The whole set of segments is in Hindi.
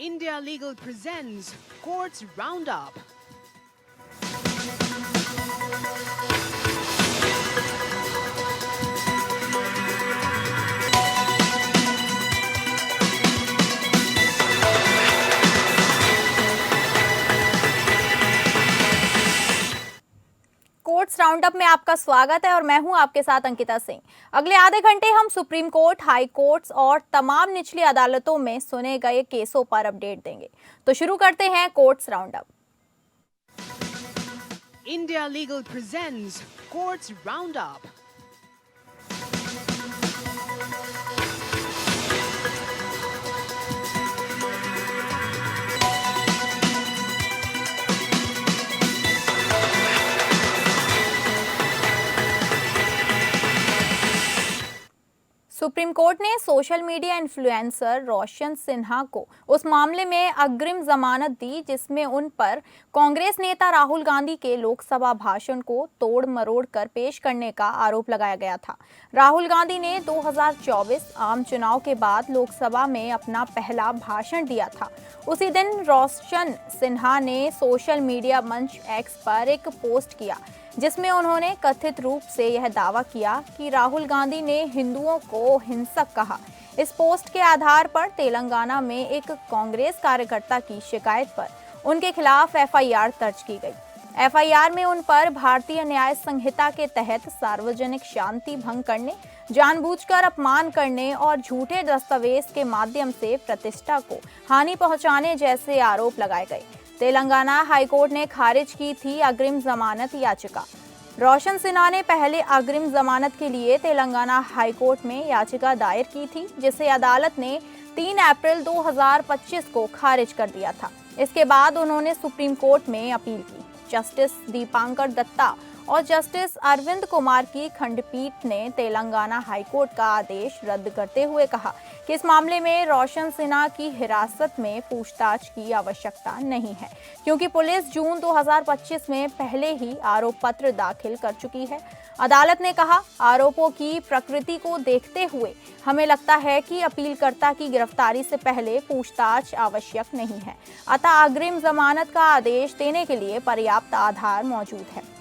India Legal presents Courts Roundup. Courts roundup में आपका स्वागत है और मैं हूं आपके साथ अंकिता सिंह। अगले आधे घंटे हम सुप्रीम कोर्ट, हाई कोर्ट्स और तमाम निचली अदालतों में सुने गए केसों पर अपडेट देंगे। तो शुरू करते हैं courts roundup. India Legal presents Courts Roundup. Supreme court ने सोशल मीडिया इन्फ्लुएंसर रोशन सिन्हा को उस मामले में अग्रिम जमानत दी जिसमें उन पर कांग्रेस नेता राहुल गांधी के लोकसभा भाषण को तोड़ मरोड़ कर पेश करने का आरोप लगाया गया था। राहुल गांधी ने 2024 आम चुनाव के बाद लोकसभा में अपना पहला भाषण दिया था। उसी दिन रोशन सिन्हा ने सोशल मीडिया मंच एक्स पर एक पोस्ट किया जिसमें उन्होंने कथित रूप से यह दावा किया कि राहुल गांधी ने हिंदुओं को हिंसक कहा। इस पोस्ट के आधार पर तेलंगाना में एक कांग्रेस कार्यकर्ता की शिकायत पर उनके खिलाफ एफआईआर दर्ज की गई। एफआईआर में उन पर भारतीय न्याय संहिता के तहत सार्वजनिक शांति भंग करने, जानबूझकर अपमान करने और झूठे दस्तावेज के माध्यम से प्रतिष्ठा को हानि पहुंचाने जैसे आरोप लगाए गए। तेलंगाना हाईकोर्ट ने खारिज की थी अग्रिम जमानत याचिका। रोशन सिन्हा ने पहले अग्रिम जमानत के लिए तेलंगाना हाईकोर्ट में याचिका दायर की थी जिसे अदालत ने 3 अप्रैल 2025 को खारिज कर दिया था। इसके बाद उन्होंने सुप्रीम कोर्ट में अपील की। जस्टिस दीपांकर दत्ता और जस्टिस अरविंद कुमार की खंडपीठ ने तेलंगाना हाईकोर्ट का आदेश रद्द करते हुए कहा कि इस मामले में रोशन सिन्हा की हिरासत में पूछताछ की आवश्यकता नहीं है क्योंकि पुलिस जून 2025 में पहले ही आरोप पत्र दाखिल कर चुकी है। अदालत ने कहा, आरोपों की प्रकृति को देखते हुए हमें लगता है कि अपीलकर्ता की गिरफ्तारी से पहले पूछताछ आवश्यक नहीं है, अतः अग्रिम जमानत का आदेश देने के लिए पर्याप्त आधार मौजूद है।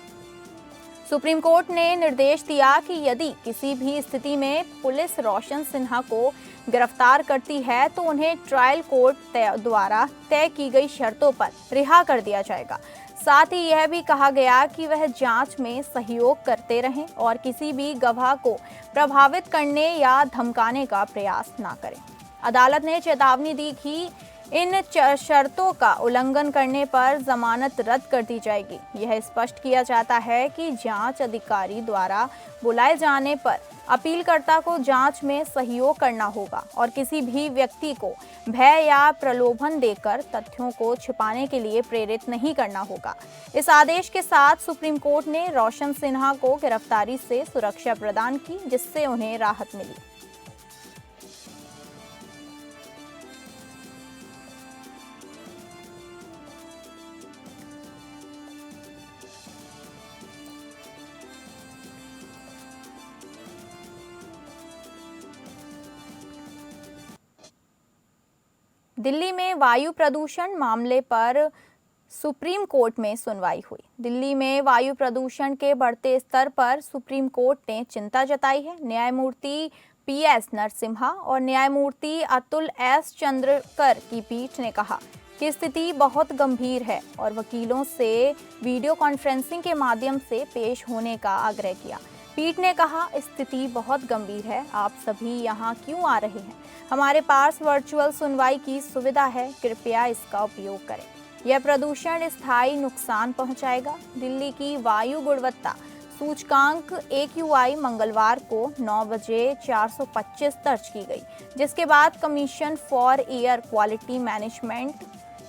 सुप्रीम कोर्ट ने निर्देश दिया कि यदि किसी भी स्थिति में पुलिस रोशन सिन्हा को गिरफ्तार करती है तो उन्हें ट्रायल कोर्ट द्वारा तय की गई शर्तों पर रिहा कर दिया जाएगा। साथ ही यह भी कहा गया कि वह जांच में सहयोग करते रहें और किसी भी गवाह को प्रभावित करने या धमकाने का प्रयास न करें। अदालत ने चेतावनी दी कि इन शर्तों का उल्लंघन करने पर जमानत रद्द कर दी जाएगी। यह स्पष्ट किया जाता है कि जांच अधिकारी द्वारा बुलाए जाने पर अपीलकर्ता को जांच में सहयोग करना होगा और किसी भी व्यक्ति को भय या प्रलोभन देकर तथ्यों को छिपाने के लिए प्रेरित नहीं करना होगा। इस आदेश के साथ सुप्रीम कोर्ट ने रोशन सिन्हा को गिरफ्तारी से सुरक्षा प्रदान की जिससे उन्हें राहत मिली। दिल्ली में वायु प्रदूषण मामले पर सुप्रीम कोर्ट में सुनवाई हुई। दिल्ली में वायु प्रदूषण के बढ़ते स्तर पर सुप्रीम कोर्ट ने चिंता जताई है। न्यायमूर्ति पीएस नरसिम्हा और न्यायमूर्ति अतुल एस चंद्रकर की पीठ ने कहा कि स्थिति बहुत गंभीर है और वकीलों से वीडियो कॉन्फ्रेंसिंग के माध्यम से पेश होने का आग्रह किया। पीठ ने कहा, स्थिति बहुत गंभीर है, आप सभी यहाँ क्यों आ रहे हैं? हमारे पास वर्चुअल सुनवाई की सुविधा है, कृपया इसका उपयोग करें। यह प्रदूषण स्थायी नुकसान पहुंचाएगा। दिल्ली की वायु गुणवत्ता सूचकांक AQI मंगलवार को 9 बजे 425 दर्ज की गई, जिसके बाद commission for air quality management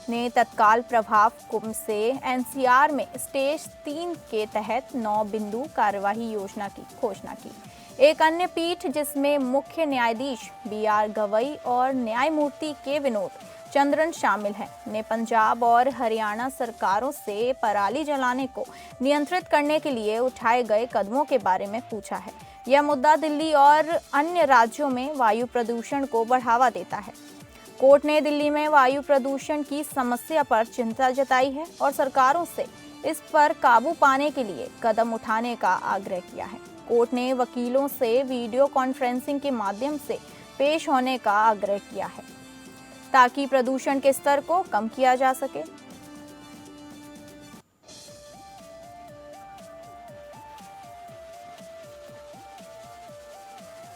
ने तत्काल प्रभाव से एनसीआर में स्टेज 3 के तहत 9 बिंदु कार्यवाही योजना की घोषणा की। एक अन्य पीठ जिसमें मुख्य न्यायाधीश BR गवई और न्यायमूर्ति के विनोद चंद्रन शामिल हैं, ने पंजाब और हरियाणा सरकारों से पराली जलाने को नियंत्रित करने के लिए उठाए गए कदमों के बारे में पूछा है। यह मुद्दा दिल्ली और अन्य राज्यों में वायु प्रदूषण को बढ़ावा देता है। कोर्ट ने दिल्ली में वायु प्रदूषण की समस्या पर चिंता जताई है और सरकारों से इस पर काबू पाने के लिए कदम उठाने का आग्रह किया है। कोर्ट ने वकीलों से वीडियो कॉन्फ्रेंसिंग के माध्यम से पेश होने का आग्रह किया है ताकि प्रदूषण के स्तर को कम किया जा सके।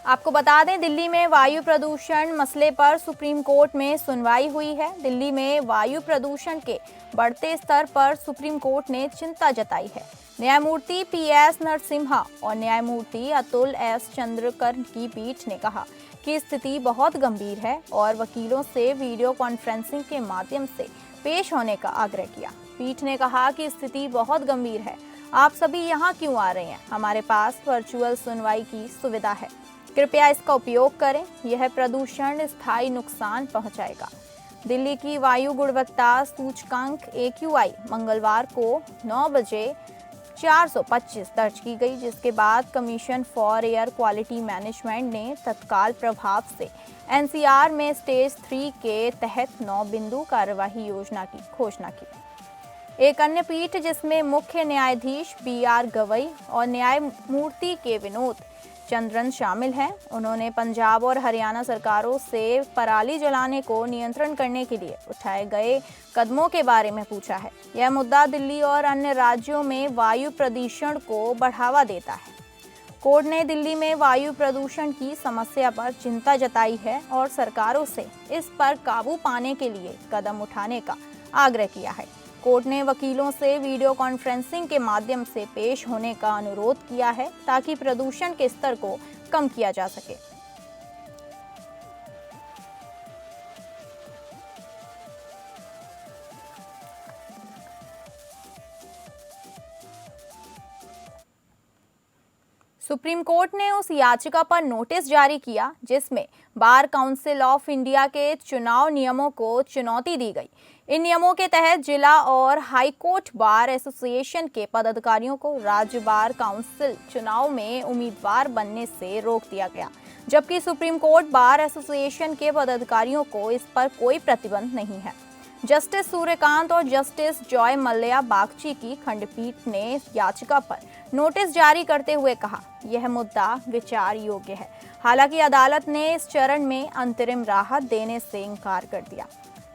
आपको बता दें, दिल्ली में वायु प्रदूषण मसले पर सुप्रीम कोर्ट में सुनवाई हुई है। दिल्ली में वायु प्रदूषण के बढ़ते स्तर पर सुप्रीम कोर्ट ने चिंता जताई है। न्यायमूर्ति पीएस नरसिम्हा और न्यायमूर्ति अतुल एस चंद्रकर की पीठ ने कहा कि स्थिति बहुत गंभीर है और वकीलों से वीडियो कॉन्फ्रेंसिंग के माध्यम से पेश होने का आग्रह किया। पीठ ने कहा कि स्थिति बहुत गंभीर है, आप सभी यहाँ क्यों आ रहे हैं? हमारे पास वर्चुअल सुनवाई की सुविधा है, कृपया इसका उपयोग करें। यह प्रदूषण स्थायी नुकसान पहुंचाएगा। दिल्ली की वायु गुणवत्ता सूचकांक AQI मंगलवार को 9 बजे 425 दर्ज की गई, जिसके बाद commission for air quality management ने तत्काल प्रभाव से NCR में स्टेज 3 के तहत 9 बिंदु कार्यवाही योजना की घोषणा की। एक अन्य पीठ, जिसमें मुख्य न्यायाधीश BR गवई और न्यायमूर्ति के विनोद चंद्रन शामिल हैं, उन्होंने पंजाब और हरियाणा सरकारों से पराली जलाने को नियंत्रण करने के लिए उठाए गए कदमों के बारे में पूछा है। यह मुद्दा दिल्ली और अन्य राज्यों में वायु प्रदूषण को बढ़ावा देता है। कोर्ट ने दिल्ली में वायु प्रदूषण की समस्या पर चिंता जताई है और सरकारों से इस पर काबू पाने के लिए कदम उठाने का आग्रह किया है। कोर्ट ने वकीलों से वीडियो कॉन्फ्रेंसिंग के माध्यम से पेश होने का अनुरोध किया है ताकि प्रदूषण के स्तर को कम किया जा सके। सुप्रीम कोर्ट ने उस याचिका पर नोटिस जारी किया जिसमें बार काउंसिल ऑफ इंडिया के चुनाव नियमों को चुनौती दी गई। इन नियमों के तहत जिला और हाई कोर्ट बार एसोसिएशन के पदाधिकारियों को राज्य बार काउंसिल चुनाव में उम्मीदवार बनने से रोक दिया गया, जबकि सुप्रीम कोर्ट बार एसोसिएशन के पदाधिकारियों को इस पर कोई प्रतिबंध नहीं है। जस्टिस सूर्यकांत और जस्टिस जॉय मल्ल्या बागची की खंडपीठ ने याचिका पर नोटिस जारी करते हुए कहा, यह मुद्दा विचार योग्य है। हालांकि अदालत ने इस चरण में अंतरिम राहत देने से इनकार कर दिया।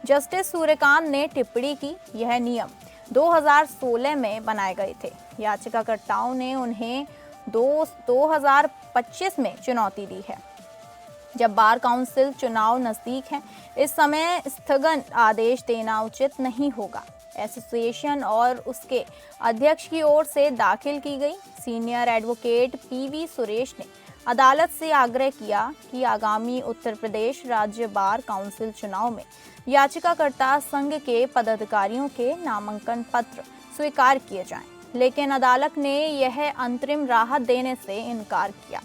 जस्टिस सूर्यकांत ने टिप्पणी की, यह नियम 2016 में बनाए गए थे। याचिकाकर्ताओं ने उन्हें 2025 में चुनौती दी है, जब बार काउंसिल चुनाव नजदीक हैं। इस समय स्थगन आदेश देना उचित नहीं होगा। एसोसिएशन और उसके अध्यक्ष की ओर से दाखिल की गई सीनियर एडवोकेट PV सुरेश ने अदालत से आग्रह किया कि आगामी उत्तर प्रदेश राज्य बार काउंसिल चुनाव में याचिकाकर्ता संघ के पदाधिकारियों के नामांकन पत्र स्वीकार किए जाएं, लेकिन अदालत ने यह अंतरिम राहत देने से इनकार किया।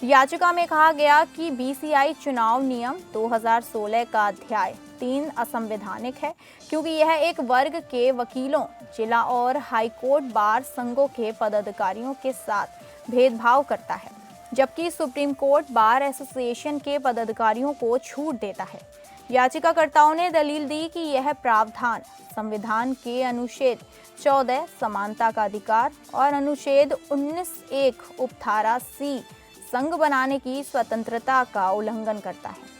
याचिका में कहा गया कि BCI चुनाव नियम 2016 का अध्याय 3 असंवैधानिक है, क्योंकि यह एक वर्ग के वकीलों, जिला और हाईकोर्ट बार संघों के पदाधिकारियों के साथ भेदभाव करता है, जबकि सुप्रीम कोर्ट बार एसोसिएशन के पदाधिकारियों को छूट देता है। याचिकाकर्ताओं ने दलील दी कि यह प्रावधान संविधान के अनुच्छेद 14 समानता का अधिकार और अनुच्छेद 19(1) उपधारा C संघ बनाने की स्वतंत्रता का उल्लंघन करता है।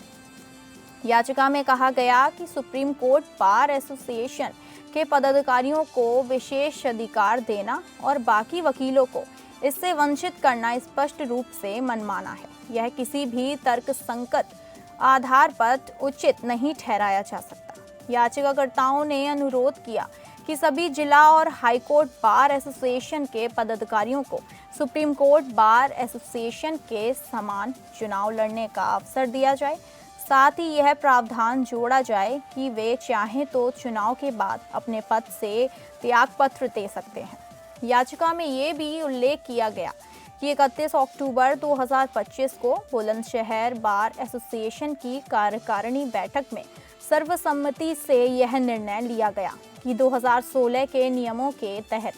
याचिका में कहा गया कि सुप्रीम कोर्ट बार एसोसिएशन के पदाधिकारियों को विशेष अधिकार देना और बाकी वकीलों को इससे वंचित करना स्पष्ट रूप से मनमाना है। यह किसी भी तर्कसंगत आधार पर उचित नहीं ठहराया जा सकता। याचिकाकर्ताओं ने अनुरोध किया कि सभी जिला और हाईकोर्ट बार एसोसिएशन के पदाधिकारियों को सुप्रीम कोर्ट बार एसोसिएशन के समान चुनाव लड़ने का अवसर दिया जाए। साथ ही यह प्रावधान जोड़ा जाए कि वे चाहें तो चुनाव के बाद अपने पद से त्यागपत्र दे सकते हैं। याचिका में ये भी उल्लेख किया गया कि 31 अक्टूबर 2025 को बुलंदशहर बार एसोसिएशन की कार्यकारिणी बैठक में सर्वसम्मति से यह निर्णय लिया गया कि 2016 के नियमों के तहत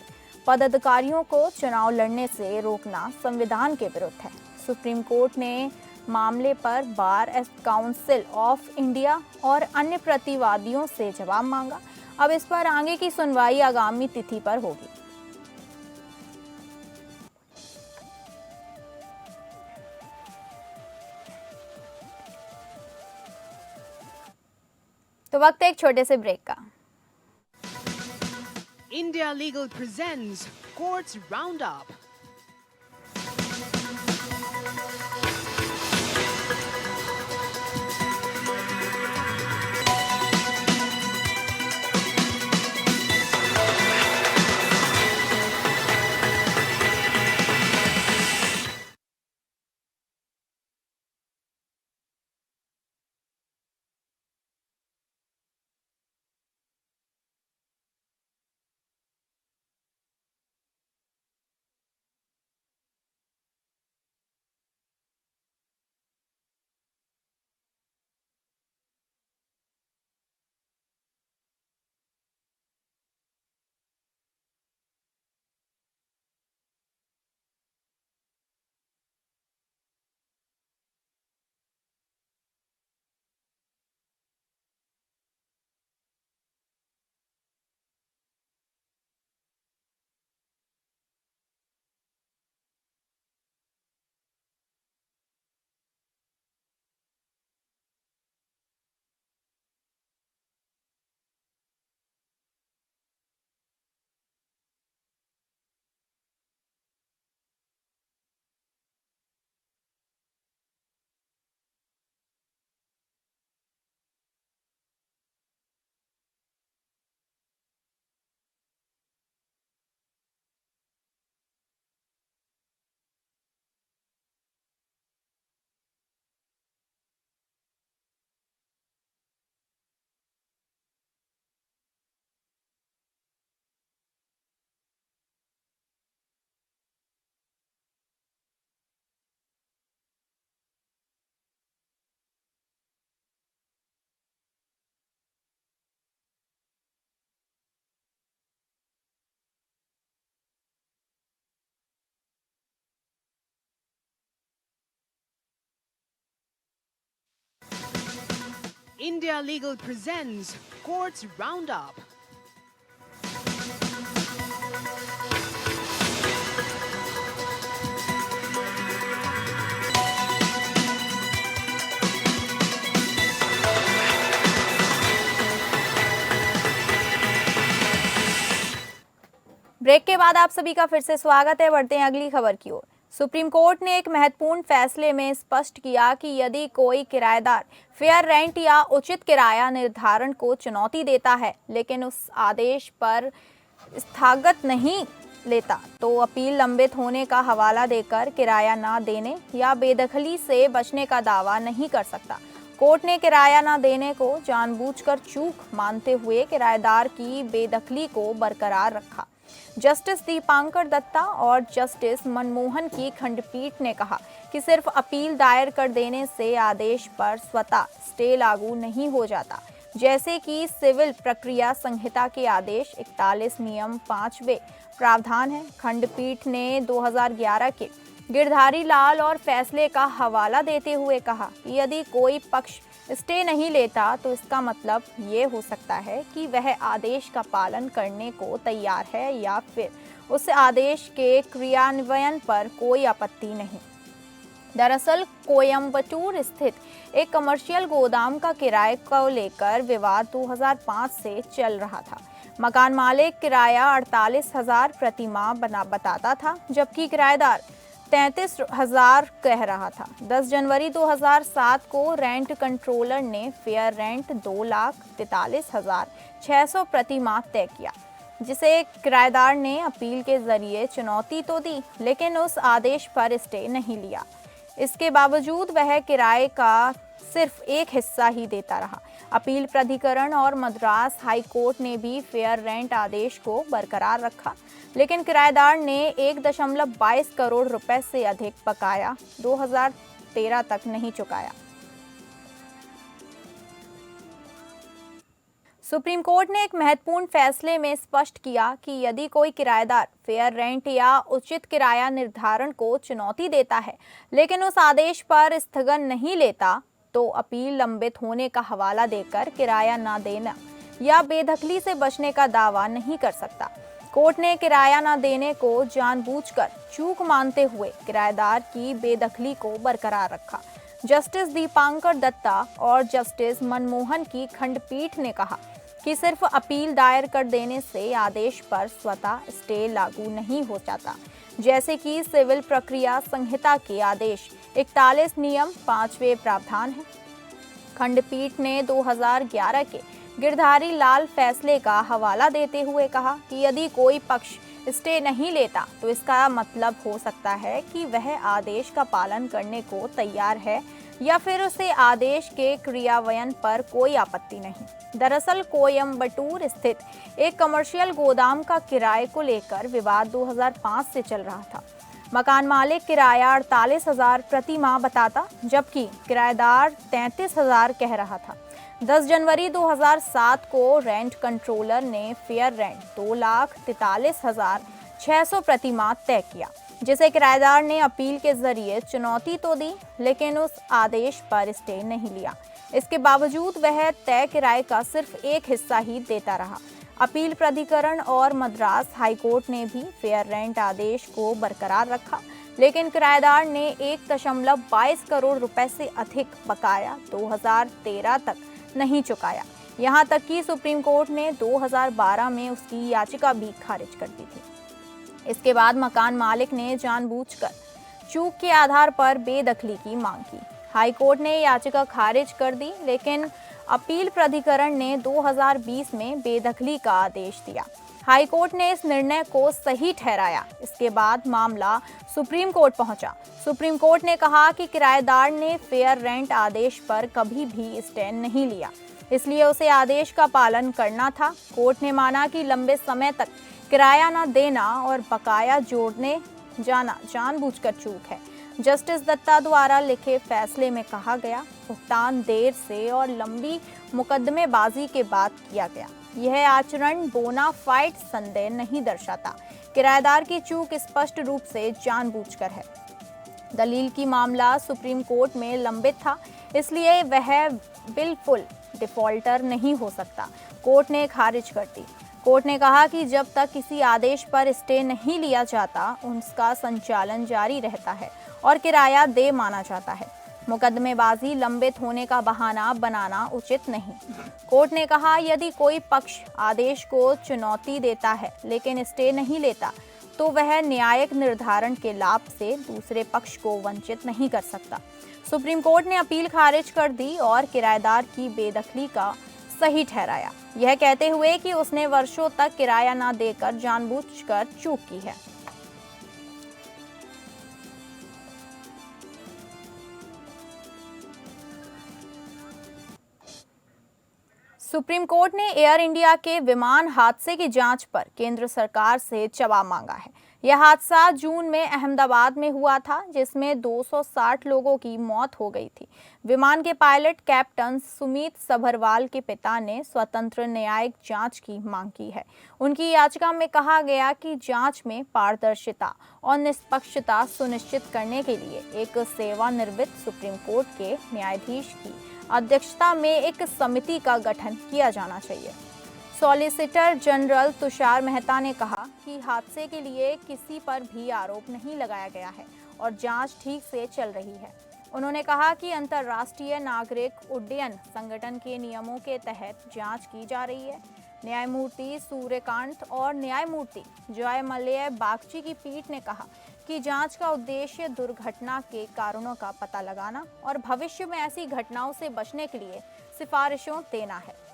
पदाधिकारियों को चुनाव लड़ने से रोकना संविधान के विरुद्ध है। सुप्रीम कोर्ट ने मामले पर बार काउंसिल ऑफ इंडिया और अन्य प्रतिवादियों से जवाब मांगा। अब इस पर आगे की सुनवाई आगामी तिथि पर होगी। तो वक्त है एक छोटे से ब्रेक का। India Legal presents Courts Roundup. India Legal presents Courts Roundup. Break के बाद आप सभी का फिर से स्वागत है। बढ़ते हैं अगली खबर की ओर। सुप्रीम कोर्ट ने एक महत्वपूर्ण फैसले में स्पष्ट किया कि यदि कोई किराएदार फेयर रेंट या उचित किराया निर्धारण को चुनौती देता है लेकिन उस आदेश पर स्थगित नहीं लेता तो अपील लंबित होने का हवाला देकर किराया न देने या बेदखली से बचने का दावा नहीं कर सकता। कोर्ट ने किराया न देने को जानबूझकर चूक मानते हुए किराएदार की बेदखली को बरकरार रखा। जस्टिस दीपांकर दत्ता और जस्टिस मनमोहन की खंडपीठ ने कहा कि सिर्फ अपील दायर कर देने से आदेश पर स्वतः स्टे लागू नहीं हो जाता, जैसे कि सिविल प्रक्रिया संहिता के आदेश 41 नियम 5वें प्रावधान है। खंडपीठ ने 2011 के गिरधारी लाल और फैसले का हवाला देते हुए कहा कि यदि कोई पक्ष स्टे नहीं लेता तो इसका मतलब ये हो सकता है कि वह आदेश का पालन करने को तैयार है या फिर उस आदेश के क्रियान्वयन पर कोई आपत्ति नहीं। दरअसल कोयम्बटूर स्थित एक कमर्शियल गोदाम का किराए को लेकर विवाद 2005 से चल रहा था। मकान मालिक किराया 48,000 प्रति माह बताता था, जबकि किराएदार 33,000 कह रहा था। 10 जनवरी 2007 को रेंट कंट्रोलर ने फेयर रेंट 2,43,600 प्रति माह तय किया, जिसे किराएदार ने अपील के जरिए चुनौती तो दी लेकिन उस आदेश पर स्टे नहीं लिया। इसके बावजूद वह किराए का सिर्फ एक हिस्सा ही देता रहा। अपील प्राधिकरण और मद्रास हाई कोर्ट ने भी फेयर रेंट आदेश को बरकरार रखा, लेकिन किराएदार ने 1.22 करोड़ रुपए से अधिक बकाया 2013 तक नहीं चुकाया। सुप्रीम कोर्ट ने एक महत्वपूर्ण फैसले में स्पष्ट किया कि यदि कोई किराएदार फेयर रेंट या उचित किराया निर्धारण को चुनौती देता है लेकिन उस आदेश पर स्थगन नहीं लेता तो अपील लंबित होने का हवाला देकर किराया न देना या बेदखली से बचने का दावा नहीं कर सकता। कोर्ट ने किराया न देने को जानबूझकर चूक मानते हुए किराएदार की बेदखली को बरकरार रखा। जस्टिस दीपांकर दत्ता और जस्टिस मनमोहन की खंडपीठ ने कहा कि सिर्फ अपील दायर कर देने से आदेश पर स्वतः स्टे लागू नहीं हो जाता, जैसे कि सिविल प्रक्रिया संहिता के आदेश 41 नियम 5वें प्रावधान है। खंडपीठ ने 2011 के गिरधारी लाल फैसले का हवाला देते हुए कहा कि यदि कोई पक्ष स्टे नहीं लेता तो इसका मतलब हो सकता है कि वह आदेश का पालन करने को तैयार है या फिर उसे आदेश के क्रियान्वयन पर कोई आपत्ति नहीं। दरअसल कोयम्बटूर स्थित एक कमर्शियल गोदाम का किराए को लेकर विवाद 2005 से चल रहा था। मकान मालिक किराया 48,000 प्रति माह बताता, जबकि किराएदार 33,000 कह रहा था। 10 जनवरी 2007 को रेंट कंट्रोलर ने फेयर रेंट 2,43,600 प्रति माह तय किया, जिसे किराएदार ने अपील के जरिए चुनौती तो दी लेकिन उस आदेश पर स्टे नहीं लिया। इसके बावजूद वह तय किराए का सिर्फ एक हिस्सा ही देता रहा। अपील प्राधिकरण और मद्रास हाईकोर्ट ने भी फेयर रेंट आदेश को बरकरार रखा, लेकिन किराएदार ने 1.22 करोड़ रुपए से अधिक बकाया 2013 तक नहीं चुकाया। यहां तक कि सुप्रीम कोर्ट ने 2012 में उसकी याचिका भी खारिज कर दी थी। इसके बाद मकान मालिक ने जानबूझकर चूक के आधार पर बेदखली की मांग की। हाई कोर्ट ने याचिका खारिज कर दी, लेकिन अपील प्राधिकरण ने 2020 में बेदखली का आदेश दिया। हाई कोर्ट ने इस निर्णय को सही ठहराया। इसके बाद मामला सुप्रीम कोर्ट पहुंचा। सुप्रीम कोर्ट ने कहा कि किराएदार ने फेयर रेंट आदेश पर कभी भी स्टे नहीं लिया, इसलिए उसे आदेश का पालन करना था। कोर्ट ने माना कि लंबे समय तक किराया न देना और बकाया जोड़ने जाना जानबूझकर चूक है। जस्टिस दत्ता द्वारा लिखे फैसले में कहा गया, भुगतान देर से और लंबी मुकदमेबाजी के बाद किया गया। यह आचरण बोनाफाइड संदेह नहीं दर्शाता। किराएदार की चूक स्पष्ट रूप से जानबूझकर है। दलील की मामला सुप्रीम कोर्ट में लंबित था, इसलिए वह बिल्कुल डिफॉल्टर नहीं हो सकता। कोर्ट ने खारिज कर दी। कोर्ट ने कहा कि जब तक किसी आदेश पर स्टे नहीं लिया जाता, उसका संचालन जारी रहता है और किराया दे माना जाता है। मुकदमेबाजी लंबित होने का बहाना बनाना उचित नहीं। कोर्ट ने कहा, यदि कोई पक्ष आदेश को चुनौती देता है लेकिन स्टे नहीं लेता, तो वह न्यायिक निर्धारण के लाभ से दूसरे पक्ष को वंचित नहीं कर सकता। सुप्रीम कोर्ट ने अपील खारिज कर दी और किराएदार की बेदखली का सही ठहराया, यह कहते हुए कि उसने वर्षों तक किराया न देकर जानबूझकर चूक की है। सुप्रीम कोर्ट ने एयर इंडिया के विमान हादसे की जांच पर केंद्र सरकार से जवाब मांगा है। यह हादसा जून में अहमदाबाद में हुआ था, जिसमें 260 लोगों की मौत हो गई थी। विमान के पायलट कैप्टन सुमित सभरवाल के पिता ने स्वतंत्र न्यायिक जांच की मांग की है। उनकी याचिका में कहा गया कि जांच में पारदर्शिता और निष्पक्षता सुनिश्चित करने के लिए एक सेवानिवृत्त सुप्रीम कोर्ट के न्यायाधीश की अध्यक्षता में एक समिति का गठन किया जाना चाहिए। सॉलिसिटर जनरल तुषार मेहता ने कहा कि हादसे के लिए किसी पर भी आरोप नहीं लगाया गया है और जांच ठीक से चल रही है। उन्होंने कहा कि अंतर्राष्ट्रीय नागरिक उड्डयन संगठन के नियमों के तहत जांच की जा रही है। न्यायमूर्ति सूर्यकांत और न्यायमूर्ति जयमल्य बागची की पीठ ने कहा कि जांच का उद्देश्य दुर्घटना के कारणों का पता लगाना और भविष्य में ऐसी घटनाओं से बचने के लिए सिफारिशों देना है।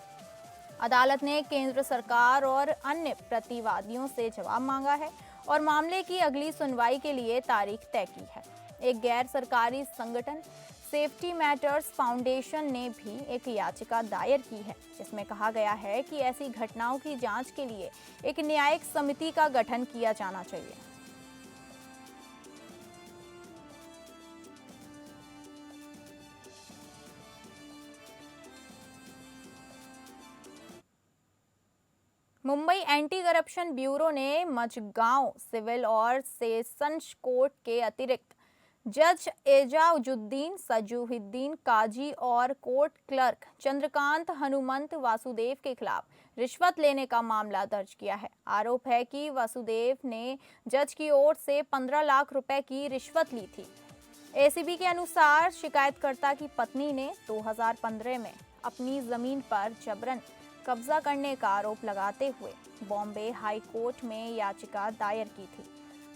अदालत ने केंद्र सरकार और अन्य प्रतिवादियों से जवाब मांगा है और मामले की अगली सुनवाई के लिए तारीख तय की है। एक गैर सरकारी संगठन सेफ्टी मैटर्स फाउंडेशन ने भी एक याचिका दायर की है, जिसमें कहा गया है कि ऐसी घटनाओं की जांच के लिए एक न्यायिक समिति का गठन किया जाना चाहिए। मुंबई एंटी करप्शन ब्यूरो ने मझगांव सिविल और सेशंस कोर्ट के अतिरिक्त जज एजाजुद्दीन सजूहुद्दीन काजी और कोर्ट क्लर्क चंद्रकांत हनुमंत वासुदेव के खिलाफ रिश्वत लेने का मामला दर्ज किया है। आरोप है कि वासुदेव ने जज की ओर से 15 लाख रुपए की रिश्वत ली थी। एसीबी के अनुसार शिकायतकर्ता की पत्नी ने 2015 में अपनी जमीन पर जबरन कब्जा करने का आरोप लगाते हुए बॉम्बे हाई कोर्ट में याचिका दायर की थी।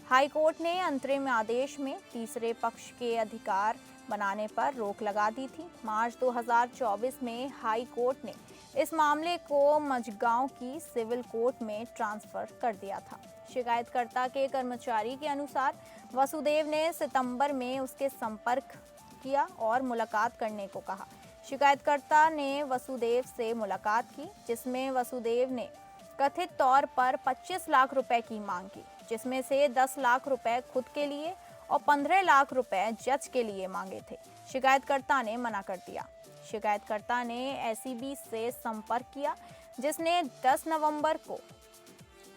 हाई कोर्ट ने अंतरिम आदेश में तीसरे पक्ष के अधिकार बनाने पर रोक लगा दी थी। मार्च 2024 में हाई कोर्ट ने इस मामले को मझगांव की सिविल कोर्ट में ट्रांसफर कर दिया था। शिकायतकर्ता के कर्मचारी के अनुसार वासुदेव ने सितंबर में उसके संपर्क किया और मुलाकात करने को कहा। शिकायतकर्ता ने वासुदेव से मुलाकात की, जिसमें वासुदेव ने कथित तौर पर 25 लाख रुपए की मांग की, जिसमें से 10 लाख रुपए खुद के लिए और 15 लाख रुपए जज के लिए मांगे थे। शिकायतकर्ता ने मना कर दिया। शिकायतकर्ता ने एसीबी से संपर्क किया, जिसने 10 नवंबर को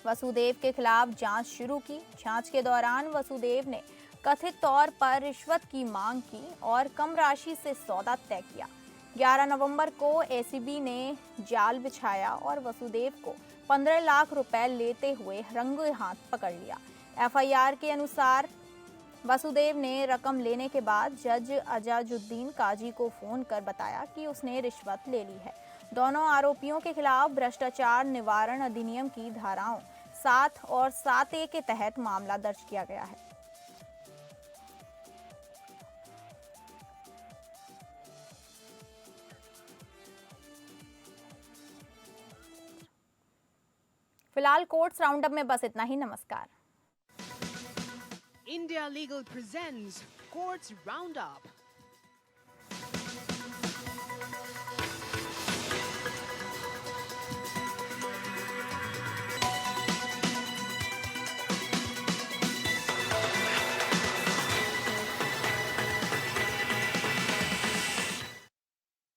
वासुदेव के खिलाफ जांच शुरू की। जांच के दौरान वासुदेव ने कथित तौर पर रिश्वत की मांग की और कम राशि से सौदा तय किया। 11 नवंबर को एसीबी ने जाल बिछाया और वासुदेव को 15 लाख रुपए लेते हुए रंगे हाथ पकड़ लिया। एफआईआर के अनुसार वासुदेव ने रकम लेने के बाद जज एजाजुद्दीन काजी को फोन कर बताया कि उसने रिश्वत ले ली है। दोनों आरोपियों के खिलाफ भ्रष्टाचार निवारण अधिनियम की धाराओं 7 और 7A के तहत मामला दर्ज किया गया है। फिलहाल कोर्ट्स राउंडअप में बस इतना ही। नमस्कार। India Legal presents Courts Roundup.